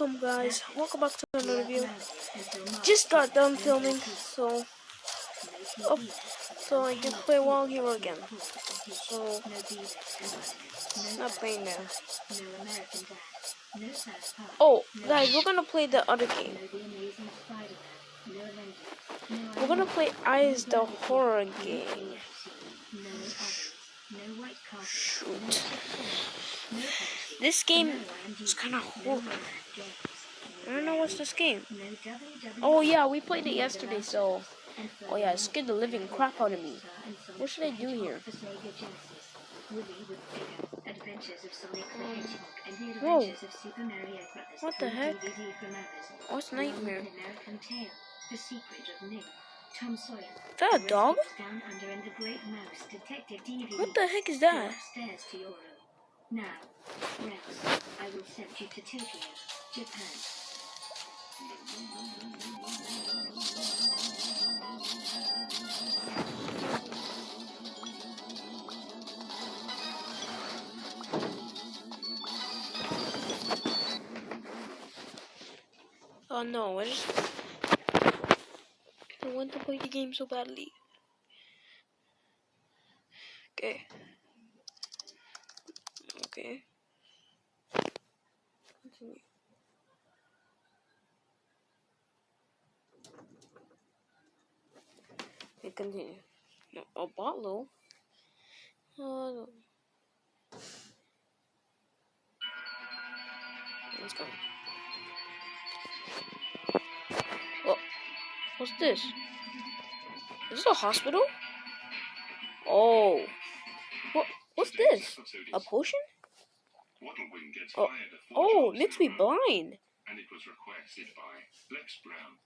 welcome guys. Welcome back to another video. Just got done filming, so I can play Wild Hero again. So not playing now. Oh, guys, we're gonna play the other game. We're gonna play Eyes the horror game. Shoot. This game is kind of horror. I don't know what's this game. Oh yeah, we played it yesterday, so... Oh yeah, it scared the living crap out of me. What should I do here? Whoa. What the heck? What's Nightmare? Is that a dog? What the heck is that? Now, Rex, I will send you to Tokyo, Japan. Oh no, I want to play the game so badly. Okay. Continue. Okay, continue. No, a bottle? No. Let's go. Oh, what's this? Is this a hospital? Oh. What's this? A potion? Oh, it makes me blind. And it was requested by Lex Brown.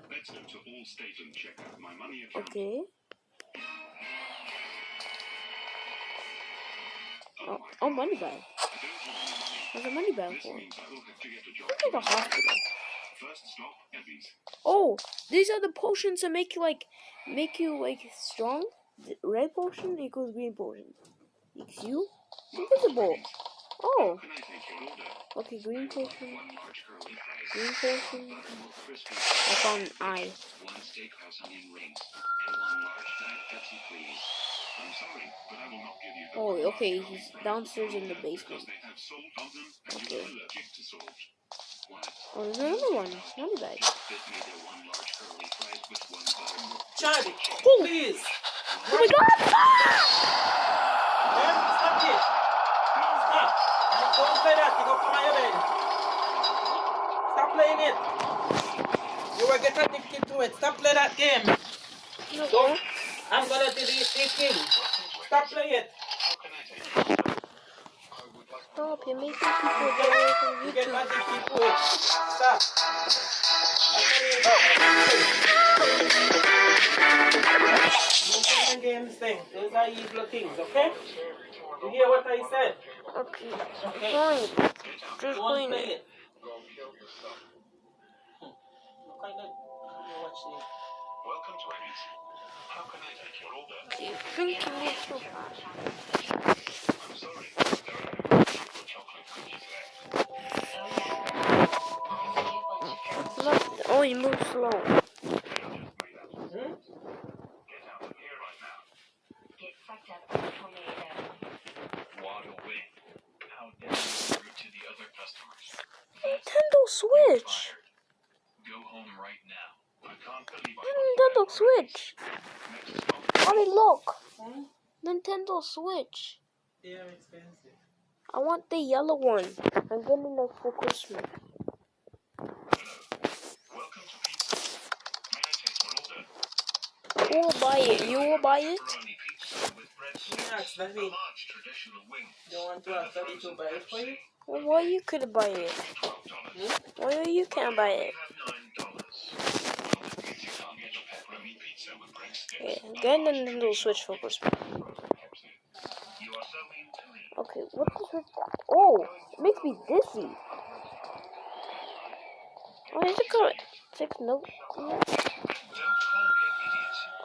Let's go to Allstate and check out my money account. Okay. Oh, money bag. What's a money bag for? Look like a hospital. Oh, these are the potions that make you strong. The red potion equals green potion. Makes you invisible. Oh. Okay, green potion. Green potion. I found an eye. Oh, okay, he's downstairs in the basement. Okay. Oh, there's another one. Money bag. Charlie, oh. Please. Oh my god! Stop it. Stop. Don't play that. You go come on your bed. Stop playing it. You will get addicted to it. Stop playing that game. No. Don't. I'm gonna delete this game. Stop playing it. Stop, you're making people get away from You get YouTube. addicted to it. Stop. Don't play games thing. Those are evil things, okay? You hear what I said? Okay. Okay. Fine. Just Don't playing play it. it. Look like that. You watch this. Welcome to Emmy's. How can I take your order? Okay, drinking it so fast. I'm sorry, there are no chocolate cookies left. Oh, you move slow. Get out of here right now. Get fucked up in a tornado. Waddle away. How dare you be rude to the other customers? Nintendo Switch. Go home right now. I can't believe I Nintendo Switch. Next stop. Ollie, look. Nintendo Switch. They are expensive. I want the yellow one. I'm getting it for Christmas. Welcome to pizza. May I take your order? Who will buy it? You will buy it? Pepperoni pizza with bread slices. Yes, that's A it. large traditional wing. You want to ask somebody to buy it for you? Well, why you could buy it? $12. Why you can't buy it? We have $9. You can't get your pepperoni pizza with breadsticks. Yeah, get the Nintendo Switch for Christmas. You are so mean to me. Okay, what the Switch? Oh, it makes me dizzy. Oh, is it correct? 6 no. Don't call me an idiot.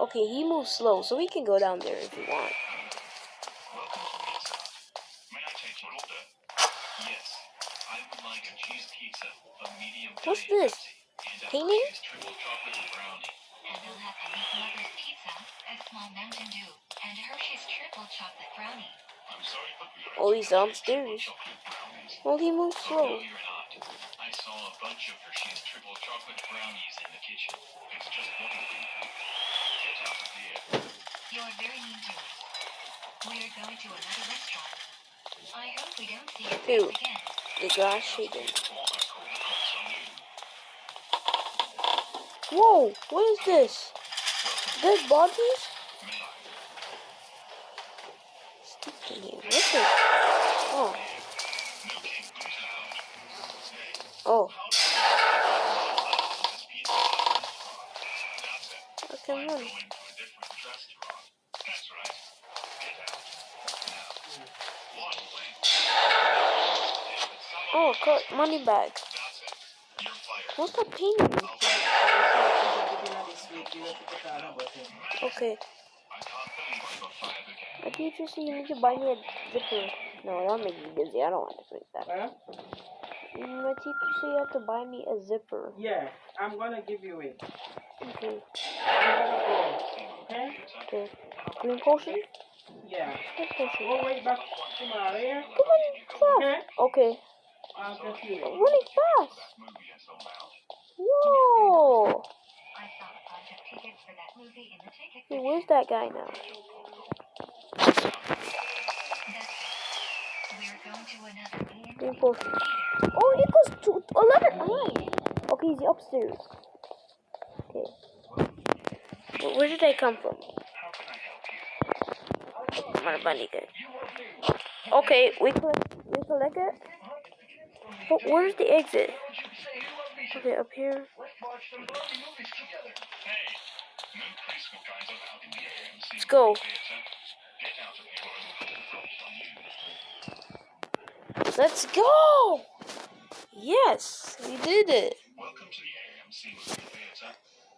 Okay, he moves slow, so we can go down there if you want. Welcome to pizza. May I take your order? Yes, I would like a cheese pizza, a What's this? Painting? Triple chocolate brownie. And they'll have to eat Mother's pizza, a small Mountain Dew, and Hershey's triple chocolate brownie. I'm sorry, but we are Oh, he's downstairs. chocolate brownies. Well, he moves No, slow. you're not. I saw a bunch of Hershey's triple chocolate brownies in the kitchen. It's just one of them. Get out of here. You're very mean to me. We're going to another restaurant. I hope we don't see your Ew. face again. The glass shaking. All my cold cuts on you. Whoa, what is this? Dead bodies? Stick in here. What's it? Oh. Oh. I can run. Going to a different restaurant. That's right. Get out. Now. One way. Oh, cut money bag. That's it. You're fired. What's that painting? Okay. I can't believe I got fired again. My teacher said you need to buy me a zipper. No, that'll make me dizzy. I don't want to drink that. Huh? My teacher said you have to buy me a zipper. Yeah, I'm gonna give you it. Okay. I'm gonna go. Okay? Okay. Green potion? Yeah. Green potion. Go right back to my area. Come on, fast. Okay. I'll get you. Running fast. Movie I sold out. Whoa. I saw a bunch of tickets for that movie in the ticket. Hey, where's that guy now? That's it. We're going to another Green AMC potion. theater. Oh, it goes to 11. Oh. Okay, he's upstairs. Okay. Where did they come from? My bunny good. Okay, we collect it. But where's the exit? Okay, up here. Hey, no preschool guys allowed in the AMC Let's go. theater. Get out of here or I'm going to Let's go! Yes, we did it. Welcome to the AMC movie theater.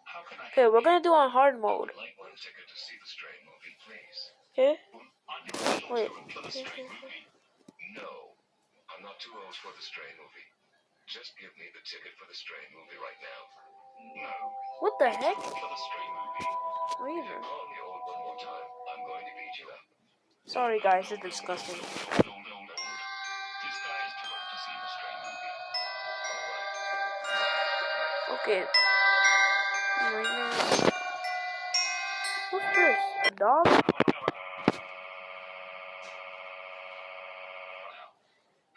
How can I Okay, we're gonna do on hard mode. like one ticket to see the Stray movie, please? Okay? I'm your official Wait. tour for the Stray movie. No, I'm not too old for the Stray movie. Just give me the ticket for the Stray movie right now. No, What the heck? for the Stray movie. Whatever. Call me old one more time. I'm going to beat you up. Sorry guys, it's disgusting. Old. This guy is too old to see the Stray movie. All right. Okay. Right now. What's this? A dog?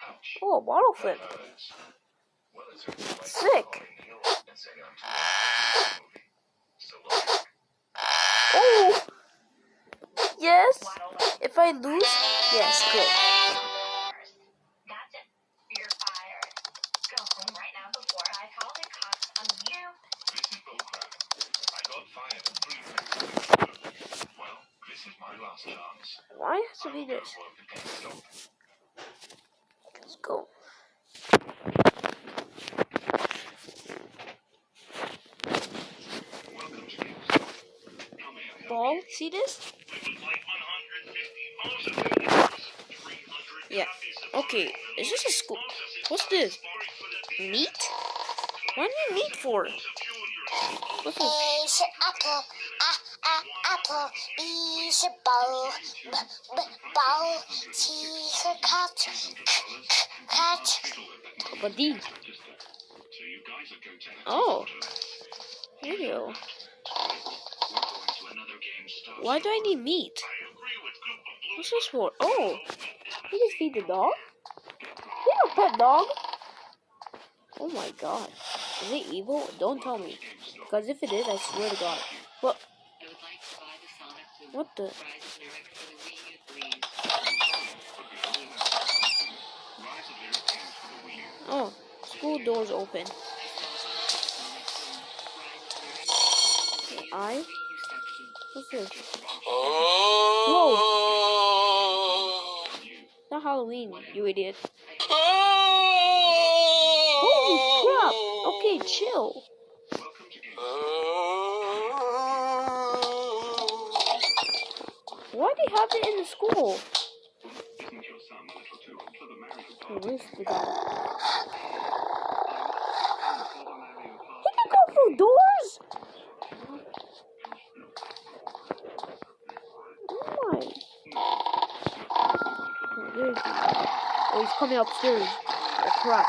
Ouch. Oh, a bottle flip. Hurts. Well, it's really like Sick. and say I'm too old for the movie. So long. Oh! Yes? If I lose? Yes, good. That's it. You're fired. Go home right now before I call the cops on you. This is bullcrap. I got fired 3 weeks ago. Well, this is my last chance. Why has to be this? Work against stop. Let's go. Welcome to GameStop. How may I help Ball? See this? you? We would like 150 vouchers. 300 Yeah. Okay. Is this a school? What's this? Meat? What do you meat for? What's this? A是 apple, apple. B 是 ball, ball. C 是 cat, cat. But D. So you guys are going to have Oh. to Here you go. We're going to another GameStop. Why do I need meat? I agree with Group of Blue. What's this for? Oh. You just feed the dog? You have a pet dog? Oh my god. Is it evil? Don't tell me. Because if it is, I swear to god. What? I would like to buy the Sonic Boom. What the? Rise of Lyric for the Wii U, please. Rise of Lyric games for the Wii U. Oh. School doors open. I saw Sonic Boom, Rise of Lyric. I? Wii U section. What's this? Whoa. Not Halloween, you idiot. Holy crap! Okay, chill. Welcome to GameStop. Why do you have it in the school? Isn't your son a little too old for the Mario Who Party? is the dog? doors? Oh my. Oh, there he is. Oh, he's coming upstairs. Oh crap.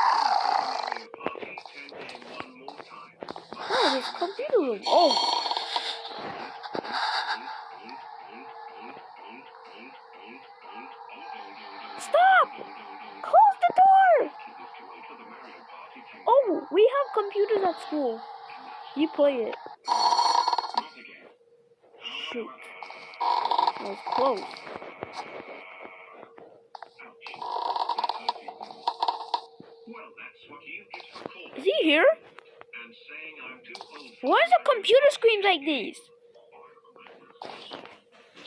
Oh, there's a computer room. Oh. Stop! Close the door! Oh, we have computers at school. You play it. Shoot. That was close. Is he here? Why is the computer screams like these?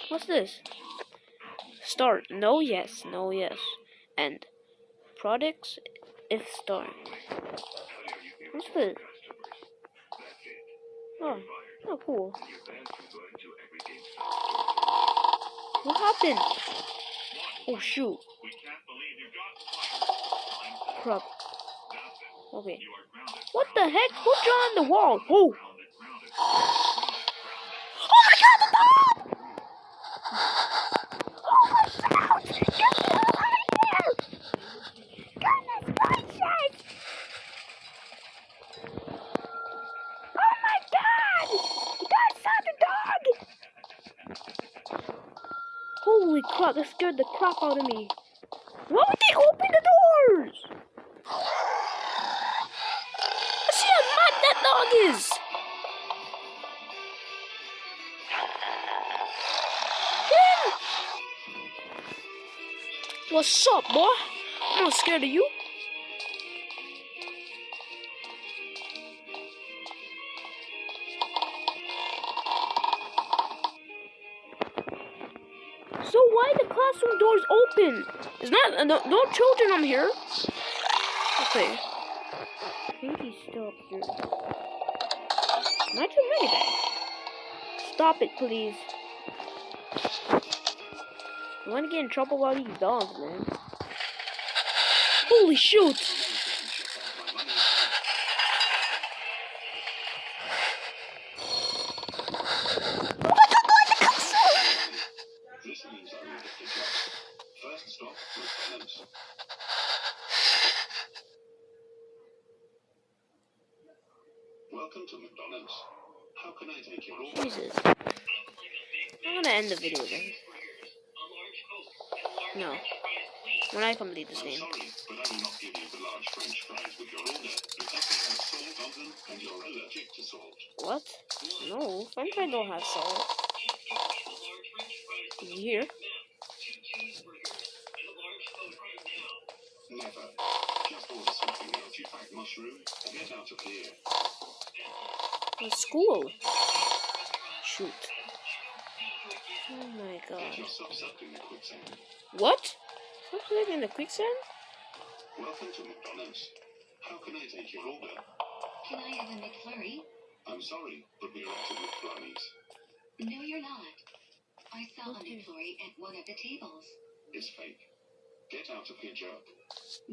What's this? Start. No, yes. No, yes. End. Products. If start. What's this? Oh. Oh, cool. What happened? Oh, shoot. Crap. Okay. What the heck? Who drew on the wall? Oh! Oh my god, the dog! Oh my god! Get the hell out of here! Goodness gracious! Oh my god! You guys saw the dog! Holy crap, that scared the crap out of me. Why would they open the doors? See how mad that dog is! Yeah. What's up, boy? I'm not scared of you. So why the classroom doors open? It's not no children on here. Okay. I think he's still up here. Not too many guys. Stop it, please. I want to get in trouble by these dogs, man. Holy shoot! First stop, McDonald's. Welcome to McDonald's. How can I take your order? Jesus. I'm gonna end the video then. No. When I complete this game. Sorry, but I will not give you the large French fries with your order because they have salt on them and you're allergic to salt. What? No, French fries don't have salt. Is he here? Never. Just order something else, you fat mushroom. Get out of here. The school. Shoot. Oh my Get god. yourself sucked in the quicksand. What? What's that in the quicksand? Welcome to McDonald's. How can I take your order? Can I have a McFlurry? I'm sorry, but we're up to McFlurries. No, you're not. I saw a McFlurry at one of the tables. It's fake. Get out of here, jerk.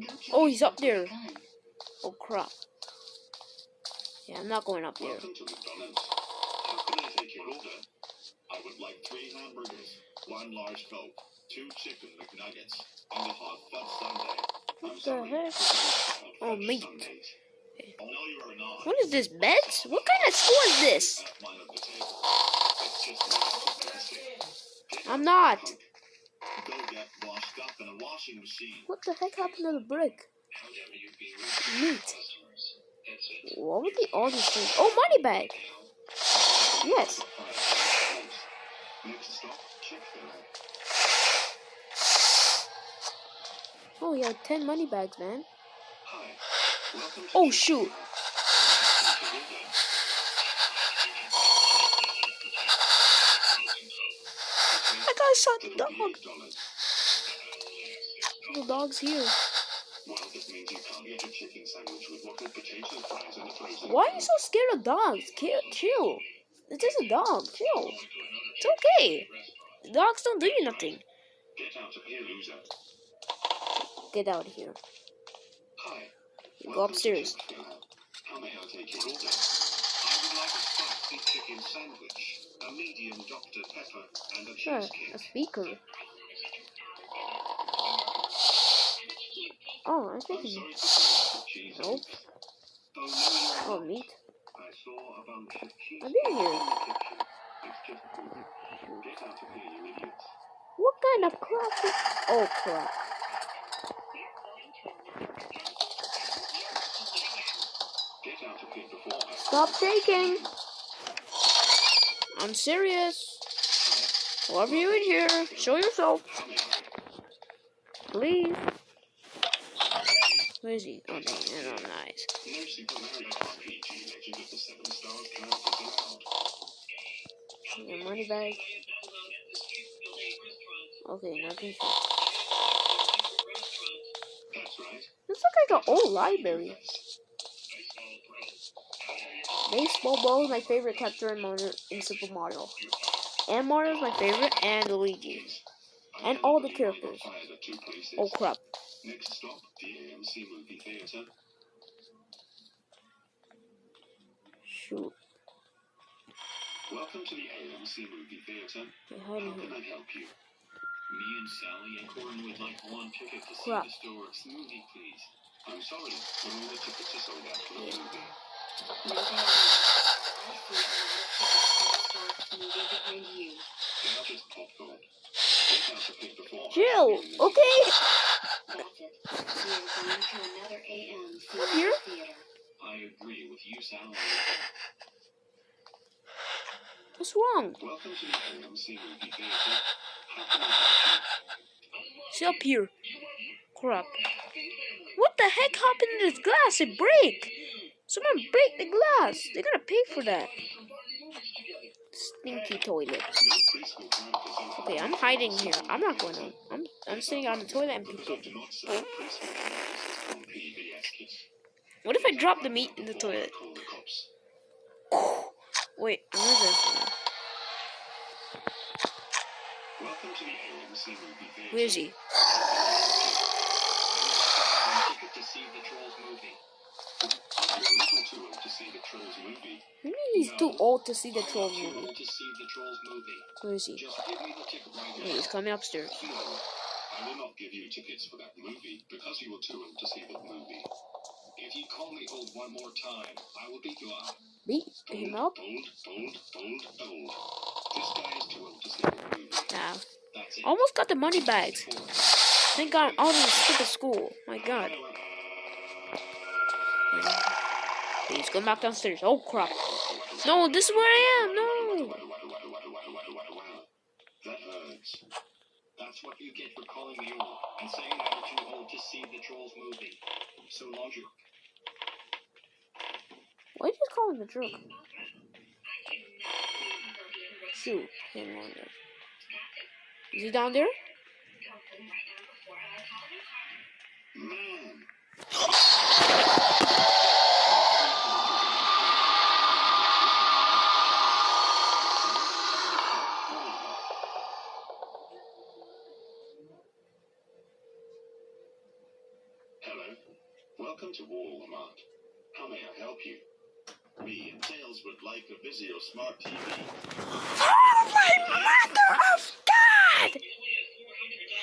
Go kill Oh, he's yourself up there. with a gun. Oh crap. Yeah, I'm not going up there. Welcome to McDonald's. How can I take your order? I would like 3 hamburgers, 1 large Coke, 2 chicken McNuggets, and a hot fudge sundae. What I'm the sorry, heck? but these are hot Oh, fudge meat. sundaes. No, you are not. What is this, beds? What kind of school is this? At mine at the table. It's just not fantastic. Get I'm out, not. punk. Go get washed up in a washing machine. What the heck happened to the brick? How dare you be rude to Meat. customers? That's it. What would they all these things? Oh, money bag. Yes. Next stop, Chick-fil-A. Oh, he had 10 money bags, man. Hi. Welcome to Oh, shoot. That guy shot the dog. The dog's here. Well, this means you can't get a chicken sandwich with waffled potato fries and a frozen. Why are you so scared of dogs? Chill. It's just a dog. Chill. It's okay. Dogs don't do you nothing. Get out of here, loser. Get out of here. Hi. Go upstairs. How may I take your order? I spicy chicken sandwich, a medium Dr. Pepper, and a Sure, cheesecake. a speaker. Oh, I think I'm it's sorry to say that cheese. nope. Oh, no, you're Oh, not. meat. I saw a bunch of cheese I've been here. in the kitchen. It's just food. Get out of here, you idiots. What kind of crap? Oh crap! Get out of here before I... Stop shaking. I'm serious. Whoever you in here, show yourself, please. Where is he? Oh, dang, oh, nice. No Super Mario RPG Legend of the Seven Stars characters allowed. Your money bag. Okay, nothing. That's right. This looks like an old library. Baseball Ball is my favorite character in Super Mario. And Mario is my favorite, and Luigi. And all the characters. Oh crap. Next stop, the AMC Movie Theater. Shoot. Welcome to the AMC Movie Theater. Hey, How hiding can here. I help you? Me and Sally and Corin would like one ticket to see Crap. the Storks movie, please. I'm sorry, but all the tickets are sold out for the movie. No, they are not. I see a lot of tickets for the Storks movie behind you. They are just popcorn. Get out of here before I Chill, scream in okay? That's it. We are going to another AMC Here? theater. I agree with you, Sally. What's wrong? Welcome to the AMC Movie Theater. How can I help you? See up here. Crap. What the heck happened to this glass? It break. Someone break the glass. They're gonna pay for that. Stinky toilet. Preschool characters are Okay, I'm hiding here. I'm not going on. I'm sitting on the toilet and do peeking. not serve preschool characters on PBS Kids. What if I drop the meat in the toilet? Call the cops. Wait, where's this? Welcome to the AMC Movie Theater. Where is he? Ticket to see the Trolls movie. You're a little too old to see the Trolls movie. Maybe he's too old to see the troll Too movie. old to see the Trolls movie. Where is he? Just give me the ticket right Wait, now. he's coming upstairs. No, I will not give you tickets for that movie because you were too old to see the movie. If you call me old one more time, I will beat you up. Beat him up? Old. This guy is too old to see the movie. Nah. That's it. Almost got the money bags. Thank God, all this stupid school. My God. He's going back downstairs. Oh crap. No, this is where I am. No. That hurts. That's what you get for calling me old and saying I am too old to see the Trolls movie. So long, you. Why'd you call him a jerk? Shoot. Him on there. Is he down there? Man. Hello. Welcome to Walmart. How may I help you? Me and Tails would like a Vizio Smart TV. Oh my mother of God!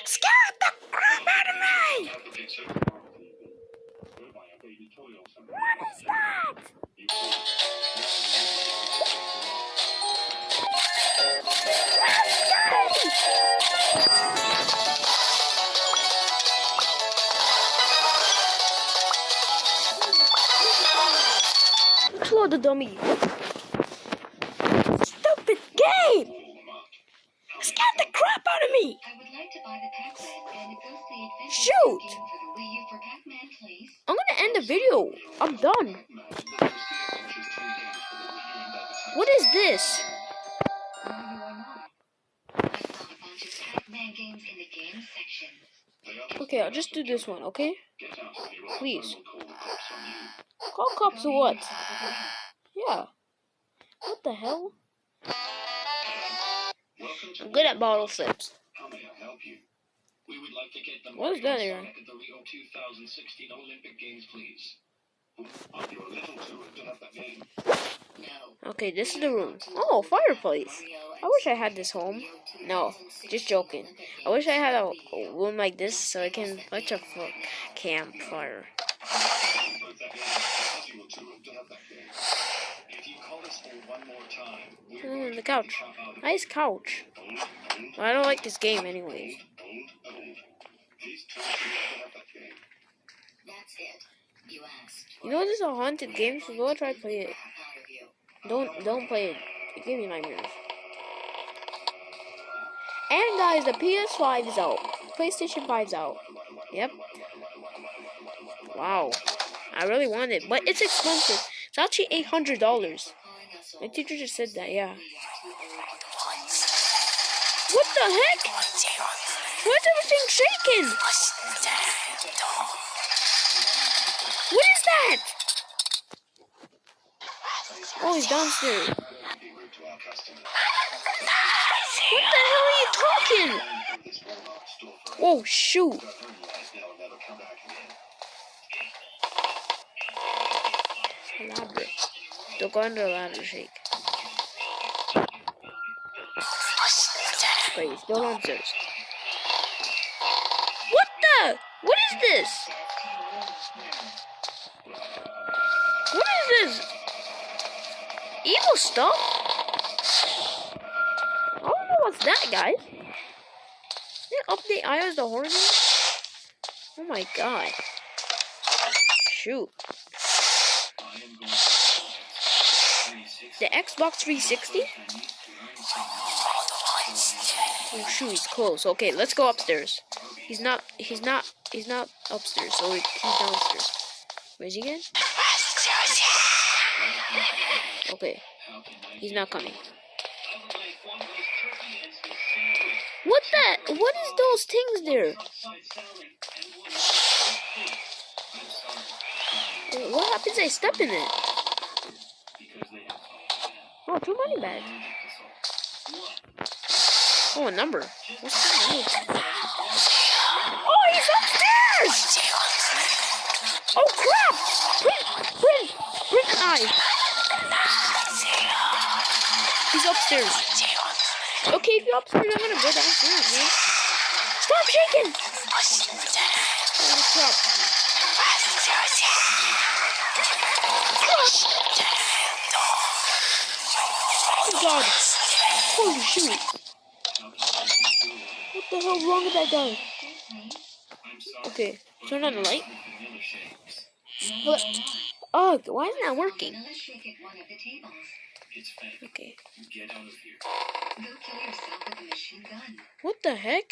Scared the crap out of me! Have the Pixar Smart TV. Go buy a baby toy or something. What is that? You can. Explode the dummy. Stupid game! Walmart. Scared the crap out of me! I would like to buy the Pac-Man and Negotiate Vision Shoot! game for the Wii U for Pac-Man, please. I'm gonna end the video. I'm done. What is this? No, you are not. I found a bunch of Pac-Man games in the game section. Okay, I'll just do this one, okay? Get out of here, or I Please. will call the cops on you. Call cops or what? Yourself a drink. Yeah. What the hell? Welcome to I'm good at bottle flips. How may I help you? We would like to get the What is that here? Sonic at the Rio 2016 Olympic Games, please. Are you a little too old to have that game? No. Okay, this is the room. Oh, fireplace. I wish I had this home. No, just joking. I wish I had a room like this so I can watch a campfire. The couch. Nice couch. Well, I don't like this game anyways. That's it. You asked. You know this is a haunted game, so go try to play it. Don't play it. It gives me nightmares. And guys, the PS5 is out. PlayStation 5 is out. Yep. Wow. I really want it, but it's expensive. It's actually $800. My teacher just said that, yeah. What the heck? Why is everything shaking? What is that? Oh, he's downstairs. What the hell are you talking? Oh, shoot. Ladder. Don't go under the ladder, shake. Wait, he's still downstairs. What the? What is this? What is this? Evil stuff? I don't know what's that, guys. Did they update iOS the horror game? Oh my god. Shoot. The Xbox 360? Oh shoot, he's close. Okay, let's go upstairs. He's not upstairs, so he's downstairs. Where's he again? Okay. He's not coming. What is those things there? What happens if I step in it? Oh, too many bags. Oh, a number. What's the number? Oh, he's upstairs! Oh, crap! Print eye. He's upstairs. Okay, if you're upstairs, I'm gonna go downstairs, man. Stop shaking! Oh, crap. Oh, God. Holy shoot. What the hell's wrong with that guy? Okay, turn on the light. What? Ugh, why isn't that working? Okay. What the heck?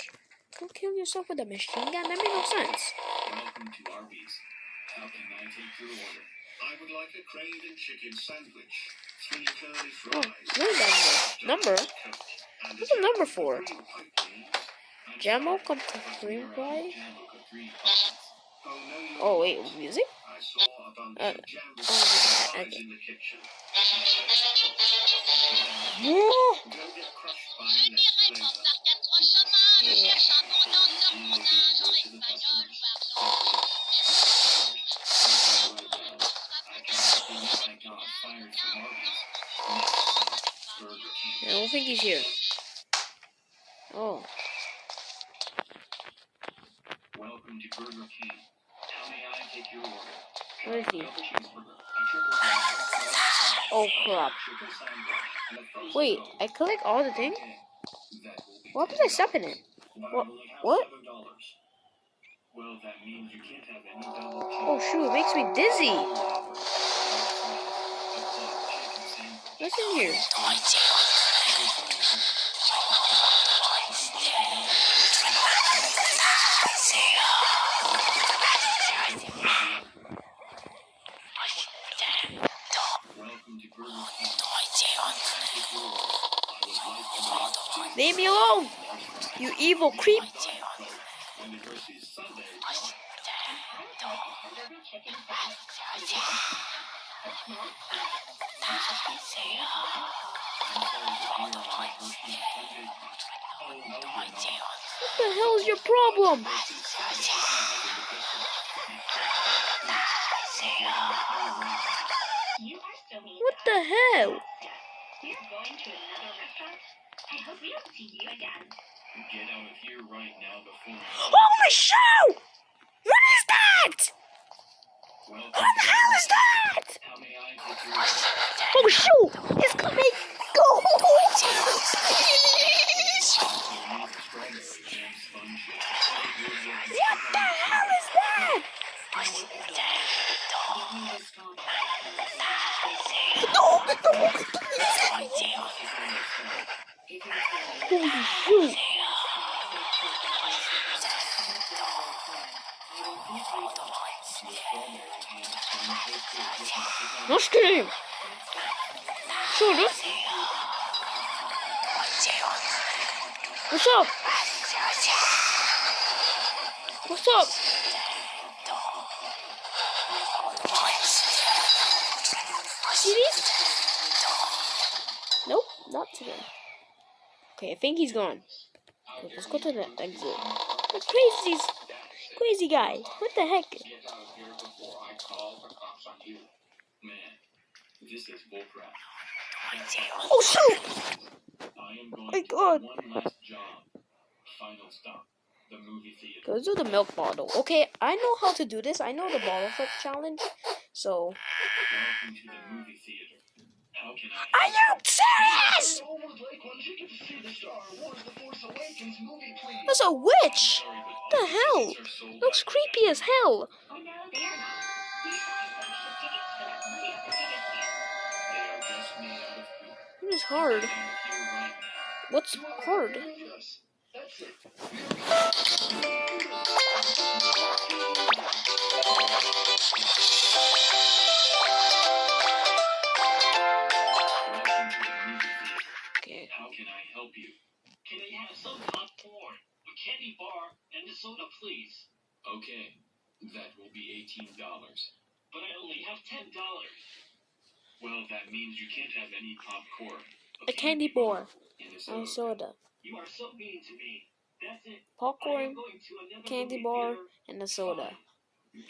Go kill yourself with a machine gun? That made no sense. Welcome to Arby's. How can I take your order? I would like a Craven chicken sandwich, 3 curly Oh, fries. what is that number? What's the number for? Jamo come to cream pie? Oh wait, music? I saw a bunch of Jamba fries Okay. in the kitchen. Yeah. Don't get crushed by an escalator. I don't think he's here. Oh. Welcome to Burger King. How may I take your order? Where is he? Cheeseburger, a triple cheeseburger, Oh crap. chicken sandwich, and a frozen Wait, Coke. I click all the things? That will be What happens if I step in it? What? What? $7. Well, that means you can't have any double Oh shoot, it makes me dizzy. What's in here? Welcome to Burger King. Leave me alone! You evil creep! Anniversary Sunday. What the hell is your problem? You are still being What the hell? going to another restaurant? I hope we don't see you again. Get out of here right now before Holy show! What is that? Welcome What the hell is that? How may I help you? Oh shoot! It's coming! Go! What the hell is that? No! Holy shoot! No scream! Shoot it! What's up? What's up? See these? Nope, not today. Okay, I think he's gone. Okay, let's go to the exit. The crazy guy. What the heck? Get out of here before I call the cops on you. Man, this is bullcrap. Oh shoot! I am going My to God. do one last job. Final stop. The movie theater. Let's do the milk bottle. Okay, I know how to do this. I know the bottle flip challenge. So, Welcome to the movie theater. How can I are you serious? That's a witch. Sorry, but What the hell? tickets are sold Looks out. creepy as hell. Oh no, they are not. We saw a bunch of tickets for that movie at the ticket stand. They are just made out of poop. It is hard. Get out of here right now. What's hard? Welcome to the movie theater. Okay. How can I help you? Can I have some popcorn, a candy bar, and a soda, please? Okay, that will be $18. But I only have $10. Well, that means you can't have any popcorn, A candy bar and a and soda. soda. You are so mean to me. That's it. I am Popcorn, going to another candy movie bar, theater. and a soda.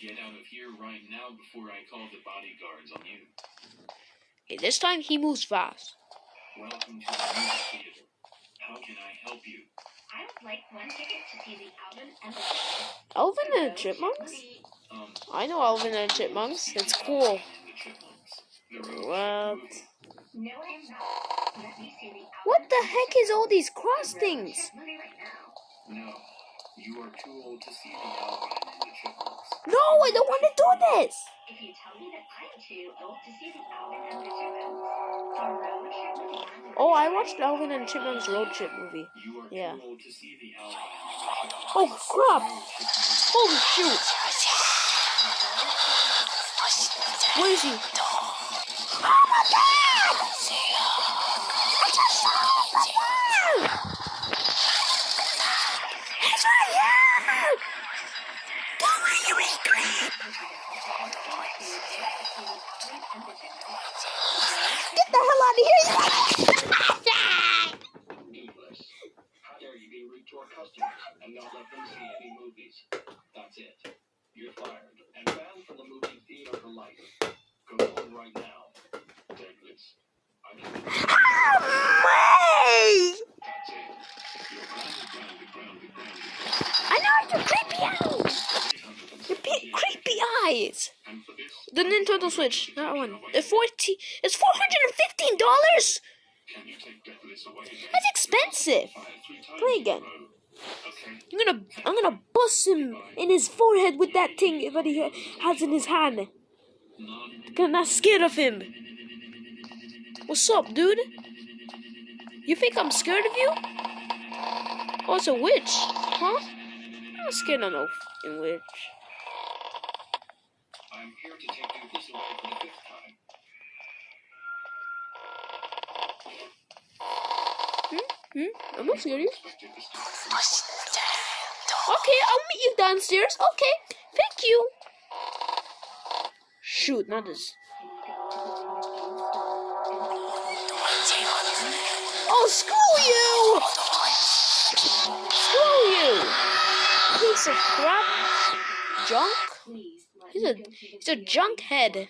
Get out of here right now before I call the bodyguards on you. Okay, this time he moves fast. Welcome to the movie theater. How can I help you? I would like one ticket to see the Alvin and the Chipmunks. Alvin and the Chipmunks? I know Alvin and the Chipmunks. It's cool. What? No, I'm not. Let me see the Alvin What the and heck is all these cross things? Chipmunks movie right now. No, you are too old to see the Alvin and the Chipmunks. No, I don't want to do this. If you tell me that I'm too old to see the Alvin and the Chipmunks, the road trip with the Alvin Oh, I watched Alvin and the Chipmunks road trip movie. You are Yeah. too old to see the Alvin and the Chipmunks. Oh crap! Holy shoot! Where is he? Oh my god! I just saw him! He's right here! Go away, you little creep! Get the hell out of here! English. How dare you be rude to our customers and not let them see any movies? That's it. You're fired and banned from the movie theater for life. Go home right now. Take this. I can. Hey! That's it. You're grounded. I know your creepy eyes! Your creepy eyes! And for this, The Nintendo Switch, that one. It's $415? can you take this away? That's expensive. Play again. Okay. I'm gonna bust him in his forehead with that thing that he has in his hand. I'm not scared of him. What's up, dude? You think I'm scared of you? Oh, it's a witch, huh? I'm not scared of no fucking witch. I'm here to take this away for the 5th time. I'm not scared of you. Expected this to Okay, I'll meet you downstairs. Okay, thank you. Shoot, not this. Oh, screw you! Screw you! Piece of crap. Junk? He's a junk head.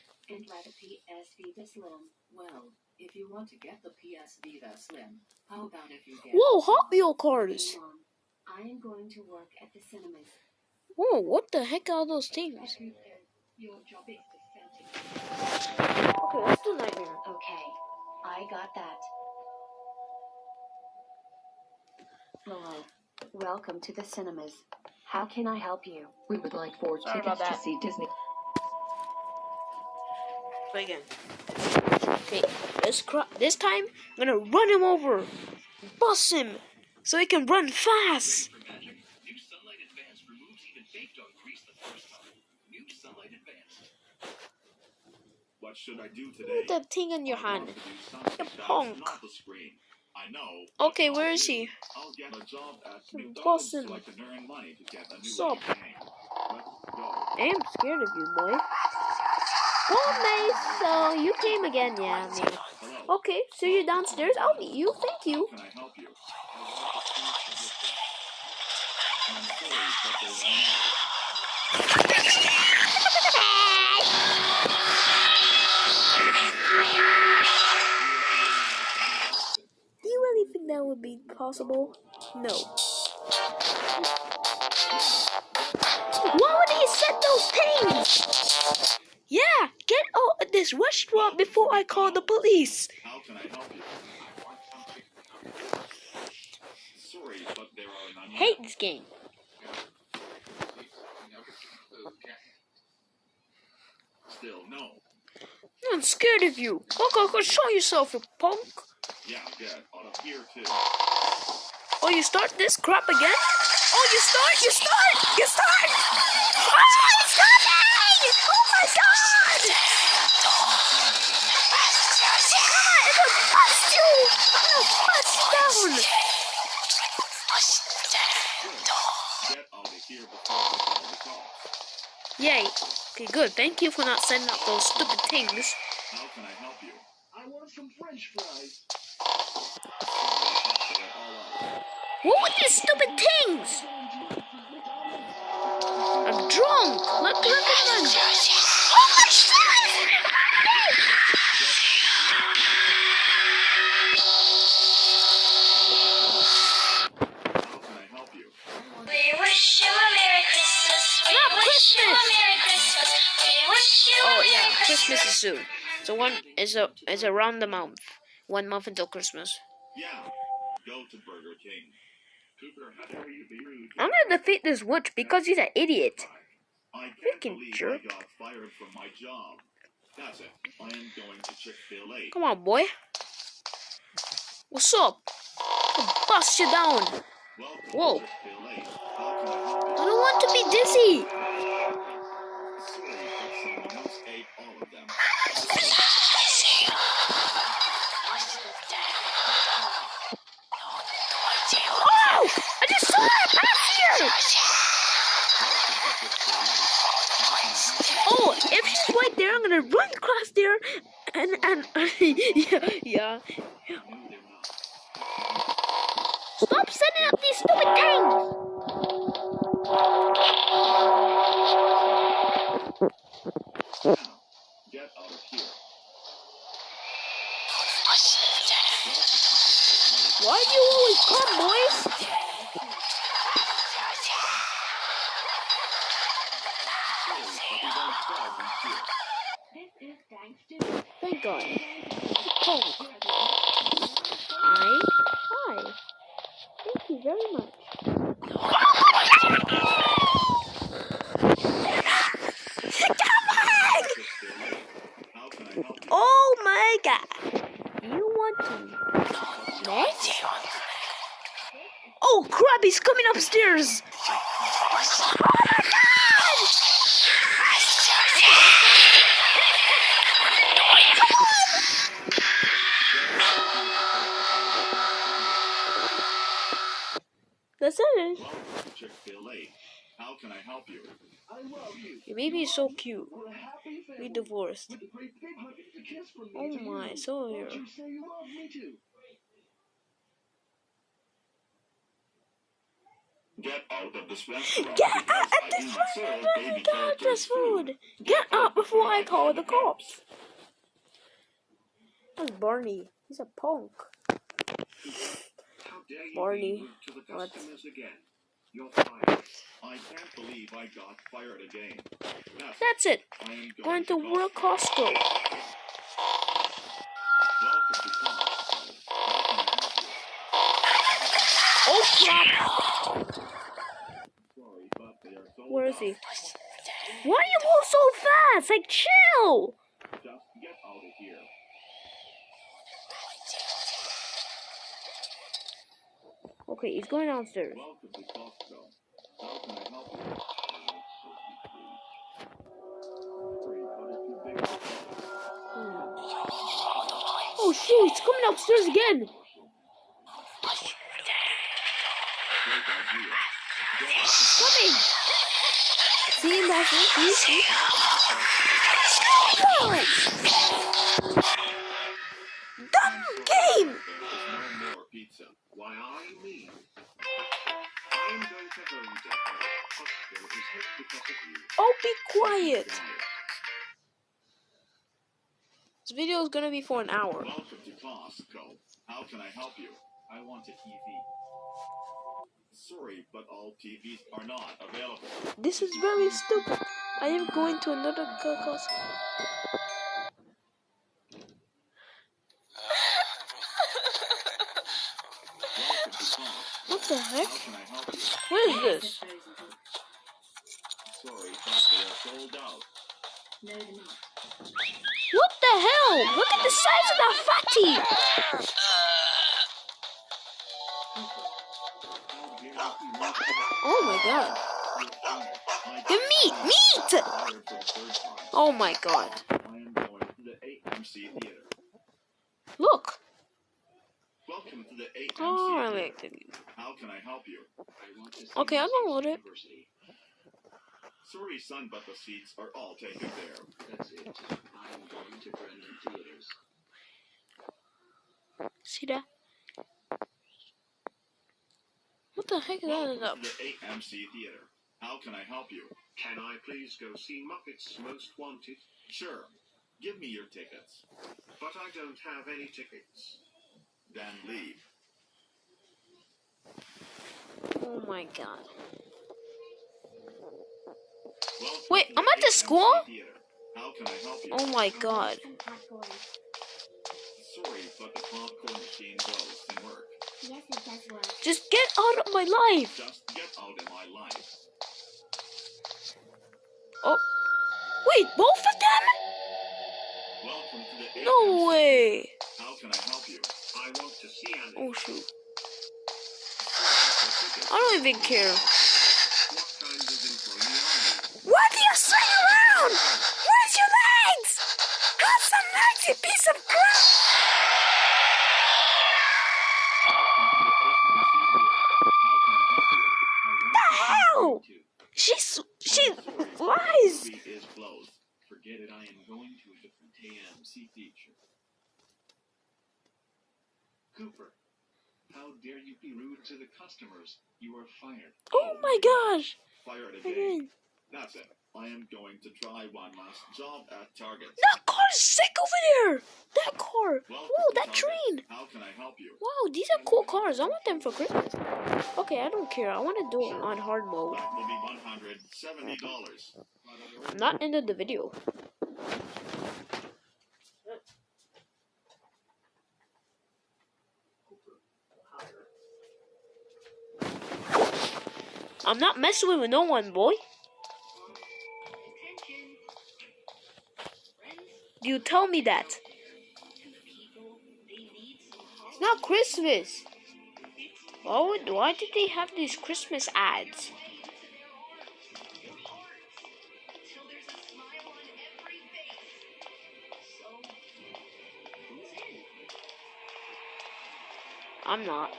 Slim. Well, if you want to get the PS Vita Slim, how about if you get... Whoa, Hot Wheel cars. Hey, Mom, I am going to work at the cinemas. Whoa, what the heck are those things? Your job is to sell tickets. Okay, let's do Nightmare. Okay, I got that. Hello. Welcome to the cinemas. How can I help you? We would like 4 Sorry about tickets to that. see Disney. Play again. Okay, this time I'm gonna run him over, bust him, so he can run fast. For magic, new Sunlight Advanced removes even fake dog grease the first time. New Sunlight Advanced. What should I do Look today? at that thing in your hand. I want to do something You that's punk. not the screen. I know. Okay, but where I'll is do. he? I'll get a job at McDonald's Boston. so I can earn money to get a new Sup? game. Let's go. I am scared of you, boy. Oh, nice. So you came again, yeah, me. Hello. Okay, so you're downstairs. I'll meet you. Thank you. How can I help you? I'm sorry, but they ran out. Do you really think that would be possible? No. Why would he set those things? Yeah, get out of this restaurant before I call the police. How can I help you? Sorry, but there are none. Hate this game. Still, no. I'm scared of you. Go show yourself, you punk. Yeah, get out of here too. Oh, you start this crap again? Oh, you start! Ah, it's coming! Oh my god! Yeah, it's gonna bust you! I'm gonna bust down! Get out of here before I call the cops. Yay. Okay, good. Thank you for not setting up those stupid things. How can I help you? I want some French fries. What were these stupid things? I'm drunk! Look at them! Oh my god! How can I help you? We wish you a Merry Christmas. We Not wish you a Christmas. Merry Christmas. We wish you a Oh Merry yeah, Christmas. Christmas is soon. So one is around the month. 1 month until Christmas. Yeah. Go to Burger King. Cooper, how dare you be rude? I'm gonna defeat this witch because he's an idiot. I can't Freaking believe jerk. I got fired from my job. That's it. I am going to Chick-fil-A. Come on, boy. What's up? I'll bust you down. Welcome Whoa. to Chick-fil-A. How can I help you? I don't want to be dizzy. Sorry, but someone else ate all of them. Oh! I just saw it back here! Oh, if she's right there, I'm gonna run across there and yeah. Stop setting up these stupid things! Now, get out of here. Why do you always come, boys? This is thanks to... Thank God. Punk. Hi. Thank you very much. How can I help you? Oh my God. You want to next? Oh crap, he's coming upstairs. Oh my God. That's it. Welcome to Chick-fil-A. How can I help you? I love you. Your baby is so cute. We're a happy family. We divorced. With a great big hug and a kiss from me Oh to my, you. so Won't weird. you say you love me too? Get out of this restaurant. Get because out I of do this not serve baby Get out characters this food. food. Get out before I call the cops. That's Barney. He's a punk. How dare you Barney. be rude to the What? customers again? You're fired. I can't believe I got fired again. That's it. I am Going to call work Costco. Welcome to Costco. How can I help you? Oh crap! Sorry, but they are sold Where is out. he? Why you move so fast? Like chill. Just get out of here. Okay, he's going downstairs. Welcome to Costco. How can I help you? Sorry, but it's too big. Oh shoot! He's coming upstairs again. Great idea. He's coming. See him back in? See? Dumb game. There's no more pizza. Why, I mean. I'm going to home deck. Costco is hit because of you. Oh, be quiet. This video is gonna be for an hour. Welcome to Costco. How can I help you? I want a TV. Sorry, but all TVs are not available. This is very stupid. I am going to another Costco. Welcome to Costco. What the heck? How can I help you? What is this? Sorry, but they are sold out. No, they're not. What the hell? Look at the size of that fatty. How dare you not Oh my god. The meat! Meat! fired for the third time? Oh my god. I am going to the AMC Theater. Look. Welcome to the AMC Oh, I Theater. like it. How can I help you? I want to see Okay, I'll download it. University. Sorry, son, but the seats are all taken there. That's it. I'm going to Brennan Theaters. See that? What the heck is that Welcome up? to the AMC Theater. How can I help you? Can I please go see Muppets Most Wanted? Sure. Give me your tickets. But I don't have any tickets. Then leave. Oh my god. Welcome Wait, to I'm the at the AMC school? Theater. How can I help you? Oh my god. Sorry, but the popcorn machine doesn't work. Yes, it does work. Just get out of my life. Just get out of my life. Oh. Wait, both of them? Welcome to the No AMC. way. How can I help you? I want to see Annie. Oh shoot. I I don't even care. What kind of employee are you? What do you swing around? Where's your legs? Got some legs, you piece of crap. Welcome to the AMC Theater. How can I help you? I want to see The hell? you too. She The lies. movie is closed. Forget it. I am going to a different AMC theater. Cooper, how dare you be rude to the customers? You are fired. Oh my gosh. Fired I again. mean, That's it. I am going to try one last job at Target. that car is sick over there. That car. Welcome Whoa, to that Target. train. How can I help you? Wow, these are cool cars. I want them for Christmas. Okay, I don't care. I want to do it on hard mode. That will be $170. I'm not into the video. I'm not messing with no one, boy. Attention. Friends, You tell me that. two people, they need some help. It's not Christmas. Why did they have these Christmas ads? Your hearts, till there's a smile on every face. So, who's in? I'm not.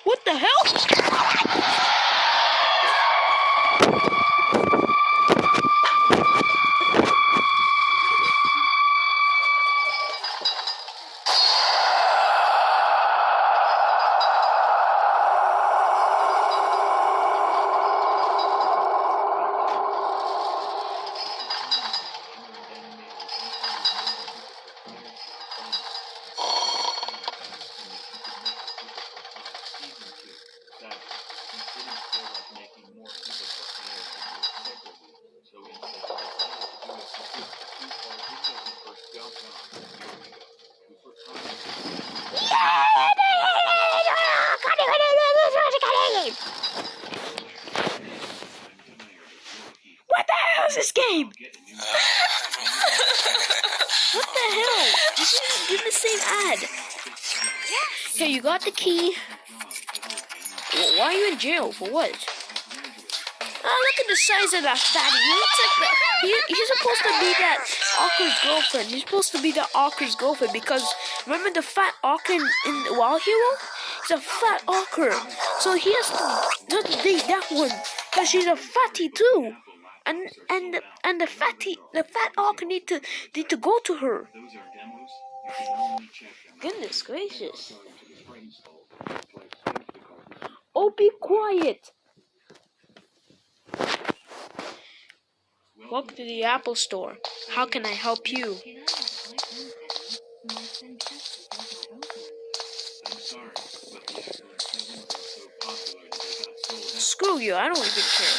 What the hell? game. What the hell? Did you just do the same ad? Okay, you got the key. Why are you in jail? For what? Oh, look at the size of that fatty. He looks like he's supposed to be that Awker's girlfriend. He's supposed to be the Awker's girlfriend because remember the fat Awker in Wild Hero? He's a fat Awker. So he has to date that one because she's a fatty too. And the fat Awker need to go to her. Goodness gracious. Oh, be quiet. Welcome to the Apple Store. How can I help you? Screw you, I don't even care.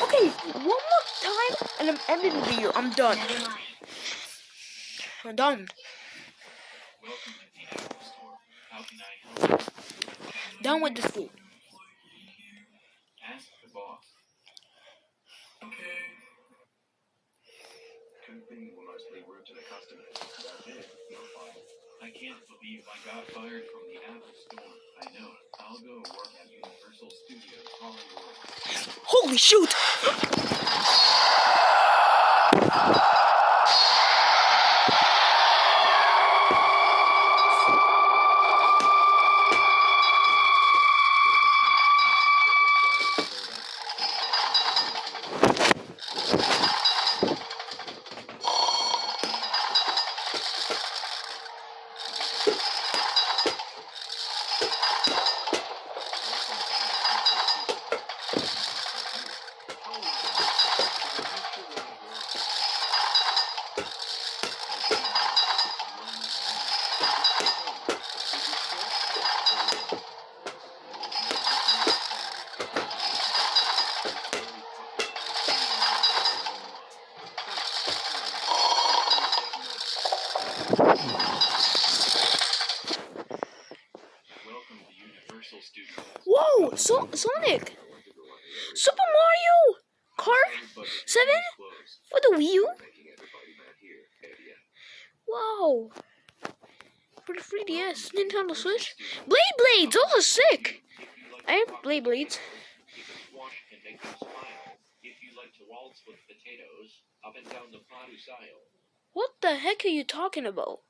Okay, one more time and I'm ending the video. I'm done. I'm done. Done with this food. Ask the boss. Okay. Two things were mostly rude to the customers. That's it. You're fine. I can't believe I got fired from the Apple Store. I know. I'll go work at Universal Studios Hollywood. Holy shoot! Whoa! Sonic! Super Mario Kart 7 for the Wii U? Wow! For the 3DS, Nintendo Switch. Blades! Those are sick! I have Blades. What the heck are you talking about?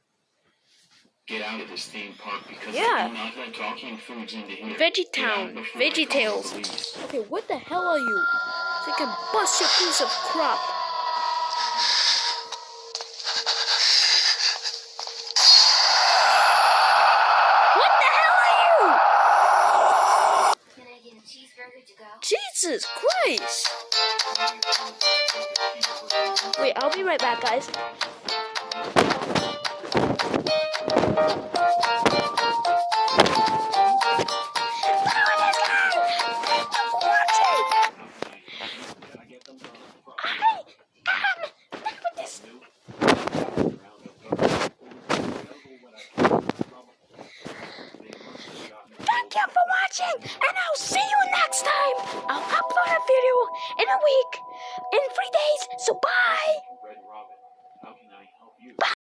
Get out of this theme park because Yeah. I'm not like talking foods into here. Veggie Town. Veggie Tales. Okay, what the hell are you? So I can bust your piece of crap. What the hell are you? Can I get a cheeseburger to go? Jesus Christ. Wait, I'll be right back, guys.